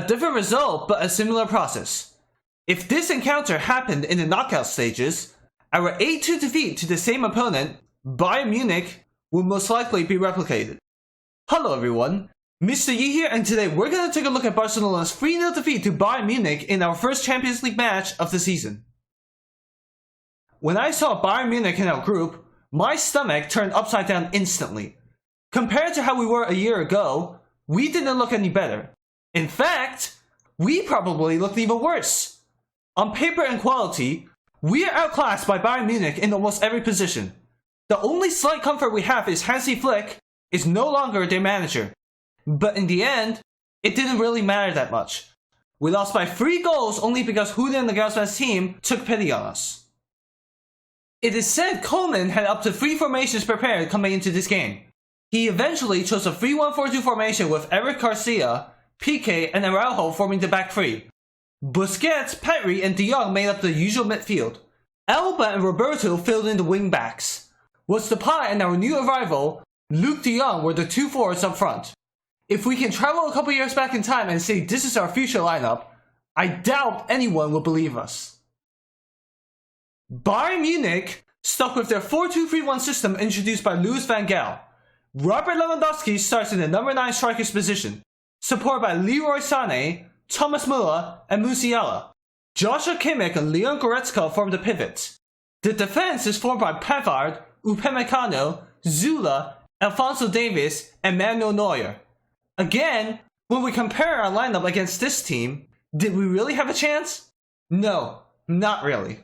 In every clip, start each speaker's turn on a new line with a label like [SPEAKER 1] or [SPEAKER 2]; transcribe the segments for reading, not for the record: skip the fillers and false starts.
[SPEAKER 1] different result, but a similar process. If this encounter happened in the knockout stages, our 8-2 defeat to the same opponent, Bayern Munich, will most likely be replicated. Hello everyone, Mr. Yi here, and today we're going to take a look at Barcelona's 3-0 defeat to Bayern Munich in our first Champions League match of the season. When I saw Bayern Munich in our group, my stomach turned upside down instantly. Compared to how we were a year ago, we didn't look any better. In fact, we probably looked even worse. On paper and quality, we are outclassed by Bayern Munich in almost every position. The only slight comfort we have is Hansi Flick is no longer their manager. But in the end, it didn't really matter that much. We lost by 3 goals only because Julian Nagelsmann's team took pity on us. It is said Koeman had up to 3 formations prepared coming into this game. He eventually chose a 3-1-4-2 formation with Eric Garcia, Piqué, and Araujo forming the back 3. Busquets, Pedri, and De Jong made up the usual midfield. Alba and Roberto filled in the wing backs. Whilst Depay and our new arrival, Luke De Jong, were the 2 forwards up front. If we can travel a couple years back in time and say this is our future lineup, I doubt anyone will believe us. Bayern Munich stuck with their 4-2-3-1 system introduced by Louis van Gaal. Robert Lewandowski starts in the number 9 striker's position, supported by Leroy Sané, Thomas Müller, and Musiala. Joshua Kimmich and Leon Goretzka form the pivots. The defense is formed by Pavard, Upamecano, Zula, Alphonso Davies, and Manuel Neuer. Again, when we compare our lineup against this team, did we really have a chance? No, not really.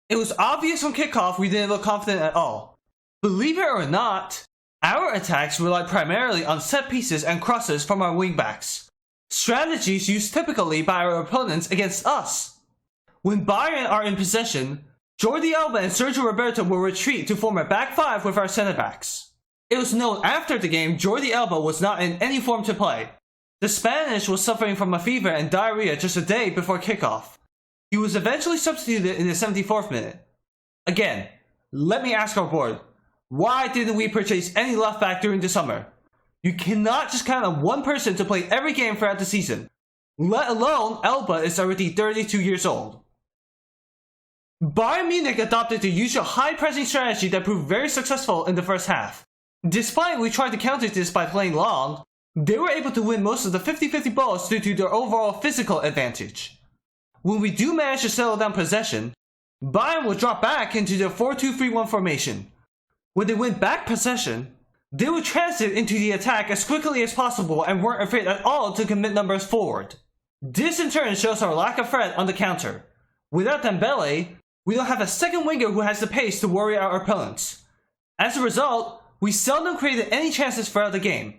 [SPEAKER 1] It was obvious from kickoff we didn't look confident at all. Believe it or not, our attacks relied primarily on set pieces and crosses from our wingbacks. Strategies used typically by our opponents against us. When Bayern are in possession, Jordi Alba and Sergio Roberto will retreat to form a back 5 with our center backs. It was known after the game Jordi Alba was not in any form to play. The Spanish was suffering from a fever and diarrhea just a day before kickoff. He was eventually substituted in the 74th minute. Again, let me ask our board, why didn't we purchase any left back during the summer? You cannot just count on one person to play every game throughout the season, let alone Alba is already 32 years old. Bayern Munich adopted the usual high pressing strategy that proved very successful in the first half. Despite we tried to counter this by playing long, they were able to win most of the 50-50 balls due to their overall physical advantage. When we do manage to settle down possession, Bayern will drop back into their 4-2-3-1 formation. When they win back possession, they would transit into the attack as quickly as possible and weren't afraid at all to commit numbers forward. This in turn shows our lack of threat on the counter. Without Dembele, we don't have a second winger who has the pace to worry our opponents. As a result, we seldom created any chances throughout the game.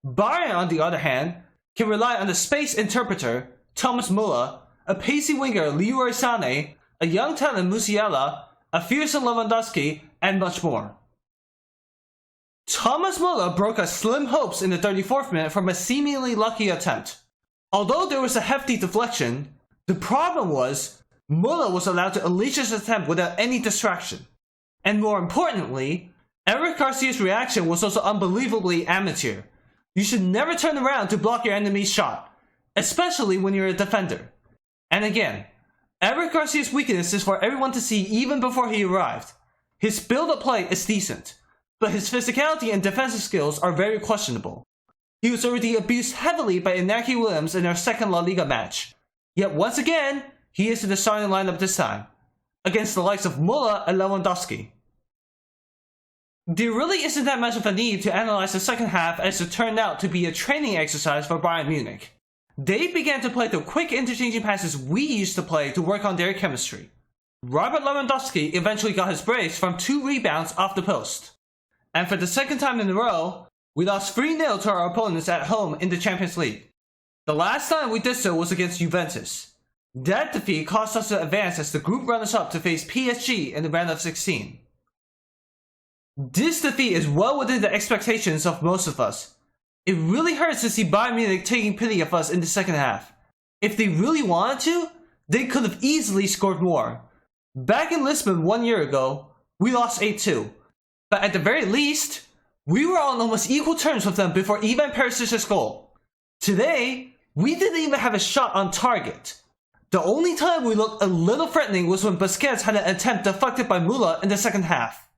[SPEAKER 1] Bayern, on the other hand, can rely on the space interpreter, Thomas Müller, a pacey winger, Leroy Sané, a young talent, Musiala, a fearsome Lewandowski, and much more. Thomas Müller broke us slim hopes in the 34th minute from a seemingly lucky attempt. Although there was a hefty deflection, the problem was Müller was allowed to unleash his attempt without any distraction. And more importantly, Eric Garcia's reaction was also unbelievably amateur. You should never turn around to block your enemy's shot, especially when you're a defender. And again, Eric Garcia's weakness is for everyone to see even before he arrived. His build-up play is decent, but his physicality and defensive skills are very questionable. He was already abused heavily by Inaki Williams in our second La Liga match. Yet once again, he is in the starting lineup this time, against the likes of Müller and Lewandowski. There really isn't that much of a need to analyze the second half as it turned out to be a training exercise for Bayern Munich. They began to play the quick interchanging passes we used to play to work on their chemistry. Robert Lewandowski eventually got his brace from 2 rebounds off the post. And for the second time in a row, we lost 3-0 to our opponents at home in the Champions League. The last time we did so was against Juventus. That defeat cost us to advance as the group runners-up to face PSG in the round of 16. This defeat is well within the expectations of most of us. It really hurts to see Bayern Munich taking pity of us in the second half. If they really wanted to, they could have easily scored more. Back in Lisbon 1 year ago, we lost 8-2. But at the very least, we were on almost equal terms with them before Ivan Perisic's goal. Today, We didn't even have a shot on target. The only time we looked a little threatening was when Busquets had an attempt deflected by Müller in the second half.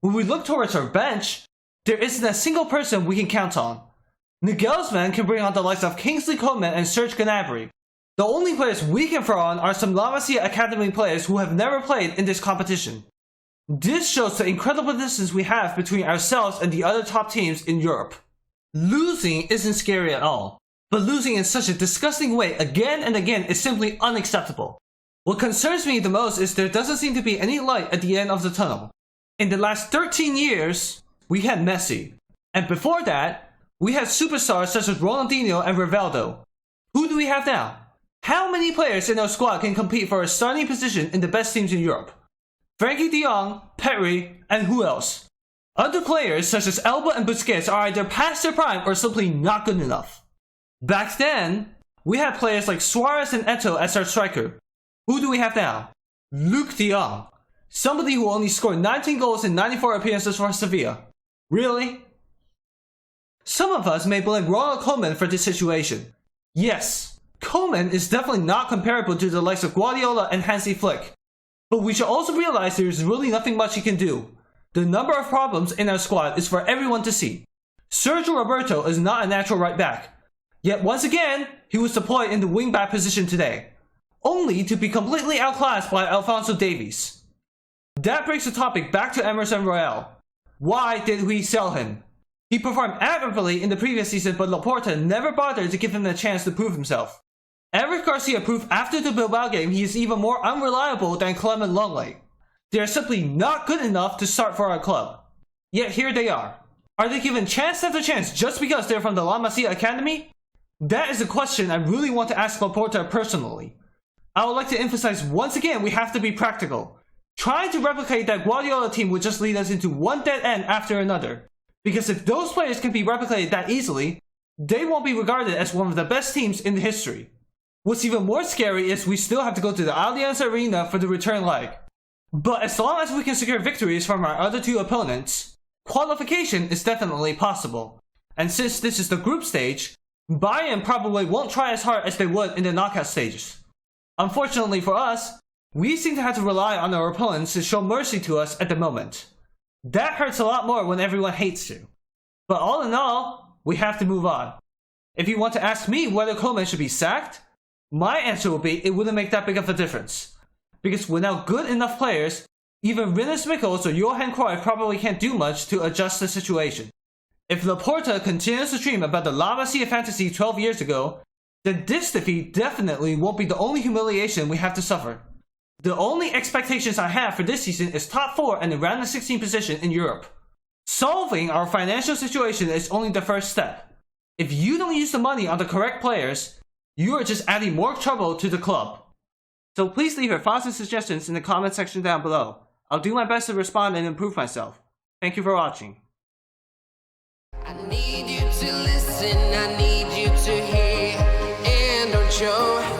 [SPEAKER 1] When we look towards our bench, there isn't a single person we can count on. Nagelsmann can bring on the likes of Kingsley Coman and Serge Gnabry. The only players we can throw on are some La Masia Academy players who have never played in this competition. This shows the incredible distance we have between ourselves and the other top teams in Europe. Losing isn't scary at all, but losing in such a disgusting way again and again is simply unacceptable. What concerns me the most is there doesn't seem to be any light at the end of the tunnel. In the last 13 years, we had Messi, and before that, we had superstars such as Ronaldinho and Rivaldo. Who do we have now? How many players in our squad can compete for a starting position in the best teams in Europe? Frankie de Jong, Petry, and who else? Other players such as Alba and Busquets are either past their prime or simply not good enough. Back then, we had players like Suarez and Eto'o as our striker. Who do we have now? Luuk de Jong, somebody who only scored 19 goals in 94 appearances for Sevilla. Really? Some of us may blame Ronald Koeman for this situation. Yes, Koeman is definitely not comparable to the likes of Guardiola and Hansi Flick. But we should also realize there is really nothing much he can do. The number of problems in our squad is for everyone to see. Sergio Roberto is not a natural right back. Yet once again, he was deployed in the wing back position today, only to be completely outclassed by Alphonso Davies. That brings the topic back to Emerson Royal. Why did we sell him? He performed admirably in the previous season, but Laporta never bothered to give him the chance to prove himself. Eric Garcia proved after the Bilbao game he is even more unreliable than Clement Lenglet. They are simply not good enough to start for our club. Yet here they are. Are they given chance after chance just because they're from the La Masia Academy? That is a question I really want to ask Laporta personally. I would like to emphasize once again we have to be practical. Trying to replicate that Guardiola team would just lead us into one dead end after another. Because if those players can be replicated that easily, they won't be regarded as one of the best teams in history. What's even more scary is we still have to go to the Allianz Arena for the return leg. But as long as we can secure victories from our other two opponents, qualification is definitely possible. And since this is the group stage, Bayern probably won't try as hard as they would in the knockout stages. Unfortunately for us, we seem to have to rely on our opponents to show mercy to us at the moment. That hurts a lot more when everyone hates you. But all in all, we have to move on. If you want to ask me whether Koeman should be sacked, my answer will be it wouldn't make that big of a difference. Because without good enough players, even Rinus Michels or Johan Cruyff probably can't do much to adjust the situation. If Laporta continues to dream about the La Masia fantasy 12 years ago, then this defeat definitely won't be the only humiliation we have to suffer. The only expectations I have for this season is top 4 and around the 16th position in Europe. Solving our financial situation is only the first step. If you don't use the money on the correct players, you are just adding more trouble to the club. So please leave your thoughts and suggestions in the comment section down below. I'll do my best to respond and improve myself. Thank you for watching.
[SPEAKER 2] I need you to listen, I need you to hear, and don't show